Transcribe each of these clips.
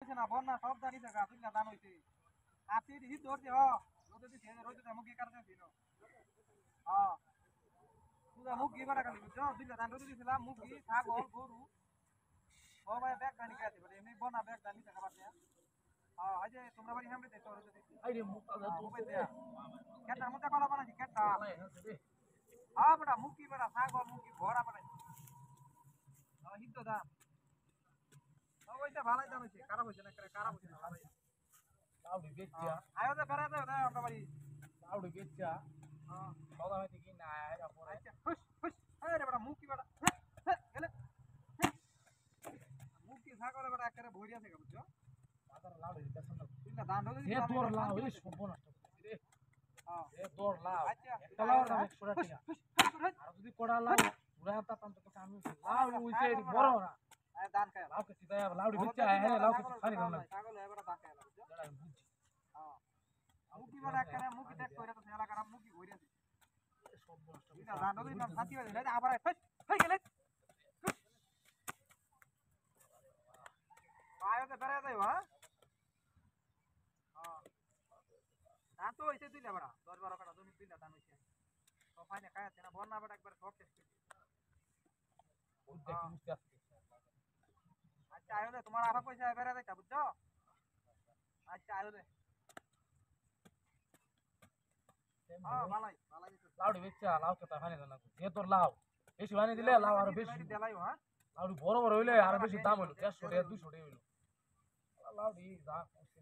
না বন্যা সব জানি জায়গা তুই না দান হইছে আপনি হিট ধরছে রোদে দিছে রোদে মুখি কাটছে দিন তুই মুখি বাড়া খালি বুঝছো তুই না দান রোদে দিছিলাম মুখি ছাগল গরু ও ভাই ব্যাগ দানি কাছে বলে এমনি বন্যা ব্যাগ দানি টাকা পাচ্ছে আজ তোমরা বাড়ি সামনে দেখো রোদে দিছি আইরে মুখটা মোবাইল দেয়া কেটার মধ্যে কলা বানাছি কেটা বড়া মুখি বড়া ছাগল মুখি ঘোড়া বানাইছি হিট তো দাম ওইটা ভালোই দাম হইছে খারাপ হইছে না খারাপ হইছে না ভালোই লাউডি বেচ্চা আয়ো দে বেড়া দে আমরা বাড়ি লাউডি বেচ্চা সদা হইতে কি না আইরা পরে আচ্ছা খুশ খুশ আরে বড় মুখি বড় গেলে মুখি ছাগলে বড় একেবারে ভরি আছে বুঝছো বাজার লাউডি দেখছ না তুই না দান হইছে এ তোর লাউ এই সম্পূর্ণ নষ্ট করছিস রে এ তোর লাউ একটা লাউ দাম 100 টাকা আর যদি কোড়া লাউ পুরা হাতা পান তো আমি লাউ হইছে বড় না দান খায় লাউ কে সিধা লাউডি বেচ্চা है লাউ কে খালি না ছাগল है बड़ा दान खाय বুঝছো মুখি বড় করে মুখি দেখ কইরা তো সেলা করা মুখি ভরি আছে সব নষ্ট না দান হইছে না সাথী হইছে না আবার হই গেলে আয়ো তে বেরে যাইও দান তো হইছে তুইলা বড় 10 12 কাটা জমি তুইলা দান হইছে তো ফাইনে খায়াছে না বন্না বড় একবার সব টেস্ট করছি ওই দেখি মুস্তি আসছে আচ্ছা আয়ো দে তোমার আবার পয়সা বেরে যাইতা বুঝছো আচ্ছা আয়ো দে ভালাই ভালাই লাউডি বেচ্চা লাউ কে তা ফাইনে না এ তোর লাউ বেশি বানি দিলে লাউ আরো বেশি দেলাইও লাউডি বড় বড় হইলে আরো বেশি দাম হইলো 150 টাকা 200 টাকা হইলো লাউডি যা কইছে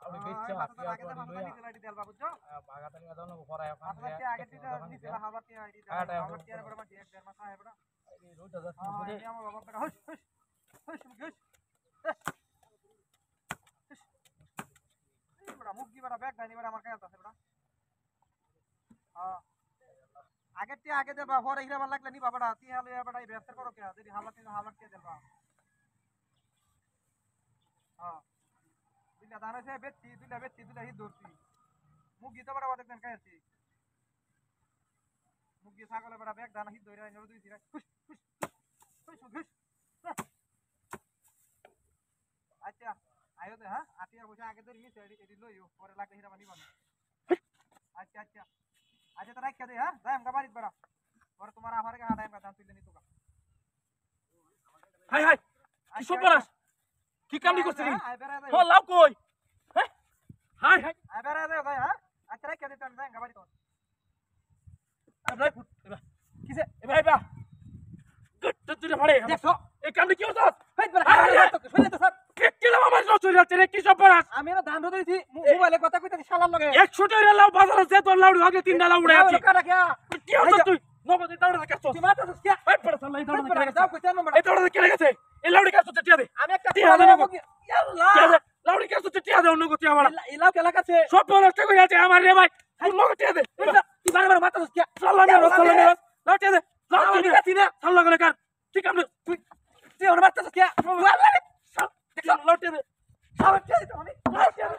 লাউডি বেচ্চা কি আর লইয়া লাউডি দেলবা বুঝছো বাগাতালি দাও পরায় আপনাদের আগে থেকে নিছিলা হাবার কি আইডি দাও হাবার কি বড় মাটি 1.5 মাস আয় বড় এই রোটা যাচ্ছে বুঝে আমার বাবা টাকা হুশ হুশ হুশ হুশ এই বড় মুখ কি বড় ব্যাগ দানি বড় আমার কাছে আছে বড় আগে দেবা পরে হিরা ভাল লাগলে নি বাবাটা তি হালে বাবাটা এই ব্যবসা করো কে যদি হালাত কে দেবা দুইটা দান আছে বেচছি দুইটা হিট ধরছি মুগি তো বড় দেখেন কাইছি মুগি ছাগলে বড় ব্যাগ দানা হিট ধরে আইনো দুইছি খুশ খুশ খুশ খুশ আচ্ছা আয়ো দে আতিয়া বসে আগে ধরে নিছে এডি লইও পরে লাগলে হিরা বানি বানো আচ্ছা আচ্ছা আচ্ছা তো রাখিয়া দে যাই আমগা বাড়িত বড় পরে তোমার আফারে কা টাইম কা দান তুইলে নি তোকা হাই হাই কি সবরাস কি কামনি করছিস ও লাভ কই হাই হাই আই বেরা দে ভাই আচ্ছা রাখিয়া দে তুমি যাই আমগা বাড়িত ভাই ফুট কিসে এ ভাই বা গট তুই পড়ে দেখো এই কামনি কি হচ্ছে হাই বেরা তো শুনলে তো স্যার কি লাভ আমার চুরি হচ্ছে রে কি সবরাস আমি না দান দিছি মোবাইলে কথা কইতাছি শালার লগে 100 টাকা লাভ বাজার আছে তোর লাউডি হগে তিনটা লাউ উড়ে আছে কি হচ্ছে তুই নবদে দাউড়া কাছ তুই মাথা তো কি এই পড়া সালা এই দাউড়া যাও কইতে নম্বর এই দাউড়া কেটে গেছে এই লাউডি কাছ তো টিয়া দে আমি একটা টিয়া দে আল্লাহ লাউডি কাছ তো টিয়া দে অন্য গতি আমার এই লাউ কেলা কাছে সব নষ্ট কই আছে আমার রে ভাই তুই মগ টিয়া দে তুই বারবার মাথা তো কি সালা মেরে লাউ টিয়া দে লাউ টিয়া কাছি না সালা গলে কার ঠিক আমরা তুই তুই ওর মাথা তো কি আল্লাহ লাউ টিয়া দে সালা টিয়া দে আমি লাউ টিয়া দে